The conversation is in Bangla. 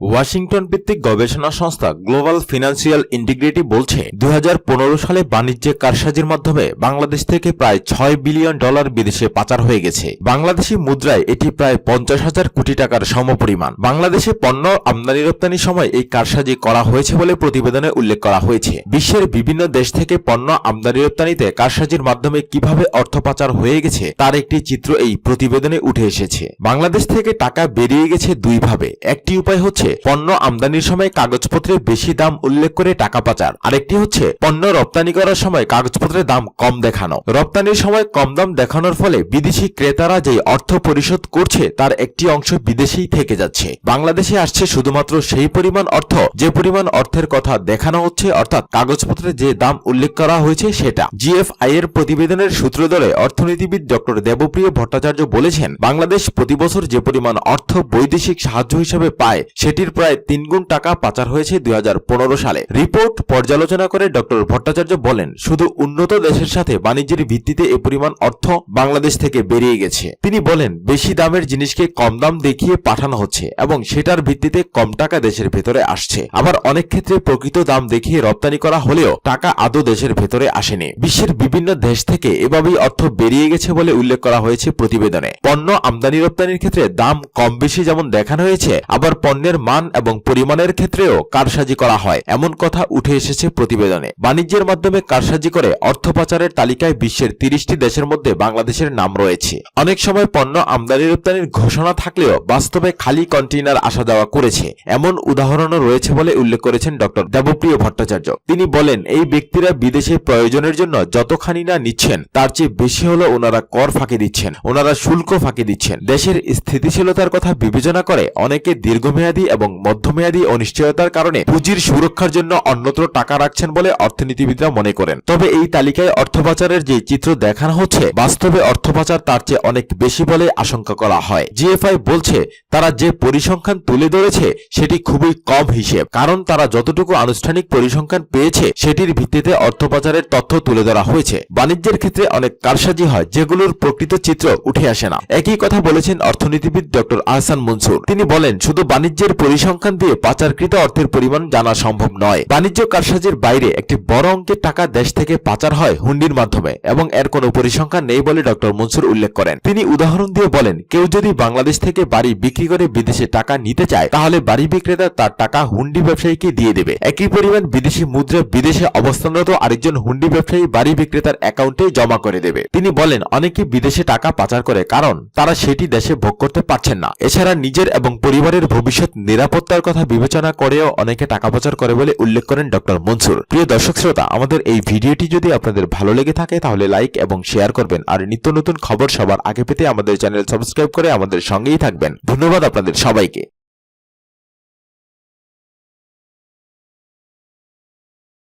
ওয়াশিংটন ভিত্তিক গবেষণা সংস্থা গ্লোবাল ফিনান্সিয়াল ইন্টিগ্রিটি বলছে 2015 সালে বাণিজ্যিক কারসাজির মাধ্যমে বাংলাদেশ থেকে প্রায় $6 বিলিয়ন বিদেশে পাচার হয়ে গেছে। বাংলাদেশি মুদ্রায় এটি প্রায় 50,000 কোটি টাকার সমপরিমাণ। বাংলাদেশে পণ্য আমদানি রপ্তানির সময় এই কারসাজি করা হয়েছে বলে প্রতিবেদনে উল্লেখ করা হয়েছে। বিশ্বের বিভিন্ন দেশ থেকে পণ্য আমদানি রপ্তানিতে কারসাজির মাধ্যমে কিভাবে অর্থ পাচার হয়ে গেছে তার একটি চিত্র এই প্রতিবেদনে উঠে এসেছে। বাংলাদেশ থেকে টাকা বেরিয়ে গেছে দুইভাবে। একটি উপায় হচ্ছে পণ্য আমদানির সময় কাগজপত্রের বেশি দাম উল্লেখ করে টাকা পাচার, আরেকটি হচ্ছে পণ্য রপ্তানি করার সময় কাগজপত্রের দাম কম দেখানো। রপ্তানির সময় কম দাম দেখানোর ফলে বিদেশি ক্রেতারা যে অর্থ পরিশোধ করছে তার একটি অংশ বিদেশেই থেকে যাচ্ছে। বাংলাদেশে আসছে শুধুমাত্র সেই পরিমাণ অর্থ যে পরিমাণ অর্থের কথা দেখানো হচ্ছে, অর্থাৎ কাগজপত্রে যে দাম উল্লেখ করা হয়েছে সেটা। জিএফআই এর প্রতিবেদনের সূত্র ধরে অর্থনীতিবিদ ডক্টর দেবপ্রিয় ভট্টাচার্য বলেছেন, বাংলাদেশ প্রতি বছর যে পরিমাণ অর্থ বৈদেশিক সাহায্য হিসেবে পায় সেটির প্রায় 3 গুণ টাকা পাচার হয়েছে 2015 সালে। রিপোর্ট পর্যালোচনা করে ডক্টর ভট্টাচার্য বলেন, শুধু উন্নত দেশের সাথে বাণিজ্যের ভিত্তিতে এ পরিমাণ অর্থ বাংলাদেশ থেকে বেরিয়ে গেছে। তিনি বলেন, বেশি দামের জিনিসকে কম দাম দেখিয়ে পাঠানো হচ্ছে এবং সেটার ভিত্তিতে কম টাকা দেশের ভেতরে আসছে। আবার অনেক ক্ষেত্রে প্রকৃত দাম দেখিয়ে রপ্তানি করা হলেও টাকা আদৌ দেশের ভেতরে আসেনি। বিশ্বের বিভিন্ন দেশ থেকে এভাবেই অর্থ বেরিয়ে গেছে বলে উল্লেখ করা হয়েছে প্রতিবেদনে। পণ্য আমদানি রপ্তানির ক্ষেত্রে দাম কম বেশি যেমন দেখানো হয়েছে, আবার পণ্যের মান এবং পরিমাণের ক্ষেত্রেও কারসাজি করা হয় এমন কথা উঠে এসেছে প্রতিবেদনে। বাণিজ্যের মাধ্যমে কারসাজি করে অর্থ পাচারের তালিকায় বিশ্বের 30টি দেশের মধ্যে বাংলাদেশের নাম রয়েছে। অনেক সময় পণ্য আমদানি রপ্তানির ঘোষণা থাকলেও বাস্তবে খালি কন্টেইনার আসা যাওয়া করেছে এমন উদাহরণও রয়েছে বলে উল্লেখ করেছেন ডক্টর দেবপ্রিয় ভট্টাচার্য। তিনি বলেন, এই ব্যক্তিরা বিদেশে প্রয়োজনের জন্য যতখানি না নিচ্ছেন তার চেয়ে বেশি হলো ওনারা কর ফাঁকি দিচ্ছেন, ওনারা শুল্ক ফাঁকি দিচ্ছেন। দেশের স্থিতিশীলতার কথা বিবেচনা করে অনেকে দীর্ঘমেয়াদী এবং মধ্যমেয়াদী অনিশ্চয়তার কারণে পুঁজির সুরক্ষার জন্য অন্যত্র টাকা রাখছেন বলে অর্থনীতিবিদরা মনে করেন। তবে এই তালিকায় অর্থ পাচারের যে চিত্র দেখানো হচ্ছে, বাস্তবে অর্থ পাচার তার চেয়ে অনেক বেশি বলে আশঙ্কা করা হয়। জিএফআই বলছে, তারা যে পরিসংখ্যান তুলে ধরেছে সেটি খুবই কম হিসেব, কারণ তারা যতটুকু আনুষ্ঠানিক পরিসংখ্যান পেয়েছে সেটির ভিত্তিতে অর্থ পাচারের তথ্য তুলে ধরা হয়েছে। বাণিজ্যের ক্ষেত্রে অনেক কারসাজি হয় যেগুলোর প্রকৃত চিত্র উঠে আসে না। একই কথা বলেছেন অর্থনীতিবিদ ডক্টর আহসান মনসুর। তিনি বলেন, শুধু বাণিজ্যের পরিসংখ্যান দিয়ে পাচারকৃত অর্থের পরিমাণ জানা সম্ভব নয়। বাণিজ্য কারসাজির বাইরে একটি বড় অঙ্কের টাকা দেশ থেকে পাচার হয় হুন্ডির মাধ্যমে এবং এর কোনো পরিসংখ্যান নেই বলে ডক্টর মনসুর উল্লেখ করেন। তিনি উদাহরণ দিয়ে বলেন, কেউ যদি বাংলাদেশ থেকে বাড়ি বিক্রি করে বিদেশে টাকা নিতে চায় তাহলে বাড়ি বিক্রেতা তার টাকা হুন্ডি ব্যবসায়ীকে দিয়ে দেবে। একই পরিমাণ বিদেশি মুদ্রা বিদেশে অবস্থানরত আরেকজন হুন্ডি ব্যবসায়ী বাড়ি বিক্রেতার অ্যাকাউন্টে জমা করে দেবে। তিনি বলেন, অনেকে বিদেশে টাকা পাচার করে কারণ তারা সেটি দেশে ভোগ করতে পারছেন না। এছাড়া নিজের এবং পরিবারের ভবিষ্যৎ নিরাপত্তার কথা বিবেচনা করেও অনেকে টাকা পাচার করে বলে উল্লেখ করেন ডক্টর মনসুর। প্রিয় দর্শক শ্রোতা, আমাদের এই ভিডিওটি যদি আপনাদের ভালো লেগে থাকে তাহলে লাইক এবং শেয়ার করবেন, আর নিত্য নতুন খবর সবার আগে পেতে আমাদের চ্যানেল সাবস্ক্রাইব করে আমাদের সঙ্গেই থাকবেন। ধন্যবাদ আপনাদের সবাইকে।